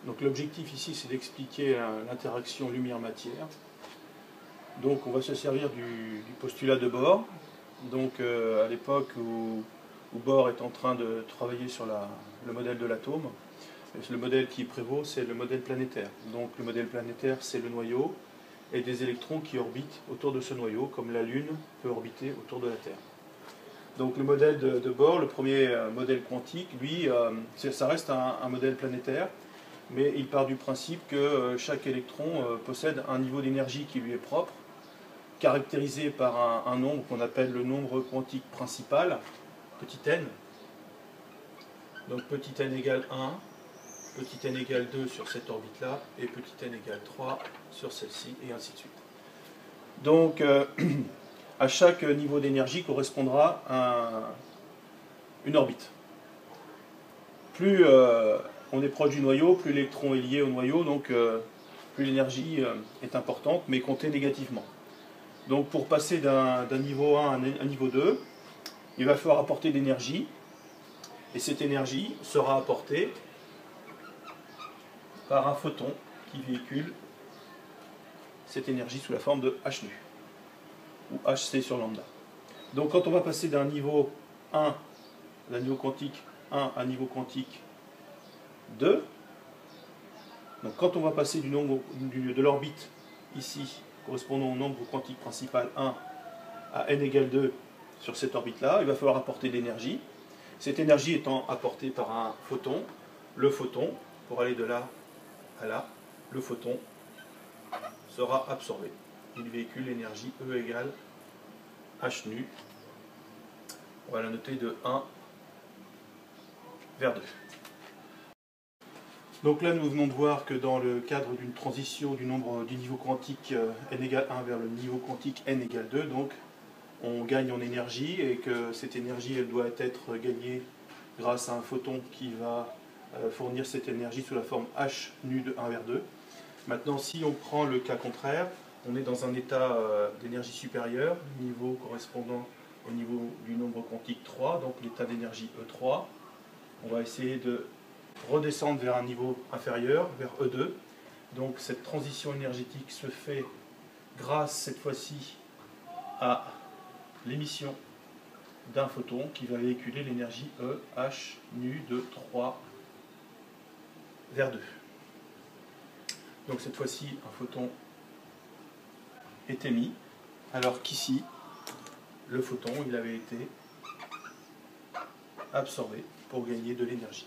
Donc l'objectif ici, c'est d'expliquer l'interaction lumière-matière. Donc on va se servir du postulat de Bohr. Donc à l'époque où Bohr est en train de travailler sur le modèle de l'atome, le modèle qui prévaut, c'est le modèle planétaire. Donc le modèle planétaire, c'est le noyau et des électrons qui orbitent autour de ce noyau, comme la Lune peut orbiter autour de la Terre. Donc le modèle de Bohr, le premier modèle quantique, lui, ça reste un modèle planétaire, mais il part du principe que chaque électron possède un niveau d'énergie qui lui est propre, caractérisé par un nombre qu'on appelle le nombre quantique principal, petit n. Donc petit n égale 1, petit n égale 2 sur cette orbite-là, et petit n égale 3 sur celle-ci, et ainsi de suite. Donc à chaque niveau d'énergie correspondra une orbite. Plus on est proche du noyau, plus l'électron est lié au noyau, donc plus l'énergie est importante, mais comptée négativement. Donc pour passer d'un niveau 1 à un niveau 2, il va falloir apporter de l'énergie, et cette énergie sera apportée par un photon qui véhicule cette énergie sous la forme de h nu, ou hc sur lambda. Donc quand on va passer d'un niveau 1, d'un niveau quantique 1 à un niveau quantique 2, donc quand on va passer de l'orbite ici, correspondant au nombre quantique principal 1 à n égale 2 sur cette orbite-là, il va falloir apporter de l'énergie. Cette énergie étant apportée par un photon, le photon, pour aller de là à là, le photon sera absorbé. Il véhicule l'énergie E égale h nu. On va la noter de 1 vers 2. Donc là, nous venons de voir que dans le cadre d'une transition du niveau quantique n égale 1 vers le niveau quantique n égale 2, donc on gagne en énergie et que cette énergie elle doit être gagnée grâce à un photon qui va fournir cette énergie sous la forme h nu de 1 vers 2. Maintenant, si on prend le cas contraire, on est dans un état d'énergie supérieure, niveau correspondant au niveau du nombre quantique 3, donc l'état d'énergie E3. On va essayer de redescendre vers un niveau inférieur, vers E2. Donc cette transition énergétique se fait grâce cette fois-ci à l'émission d'un photon qui va véhiculer l'énergie E h nu de 3 vers 2. Donc cette fois-ci un photon est émis, alors qu'ici le photon il avait été absorbé pour gagner de l'énergie.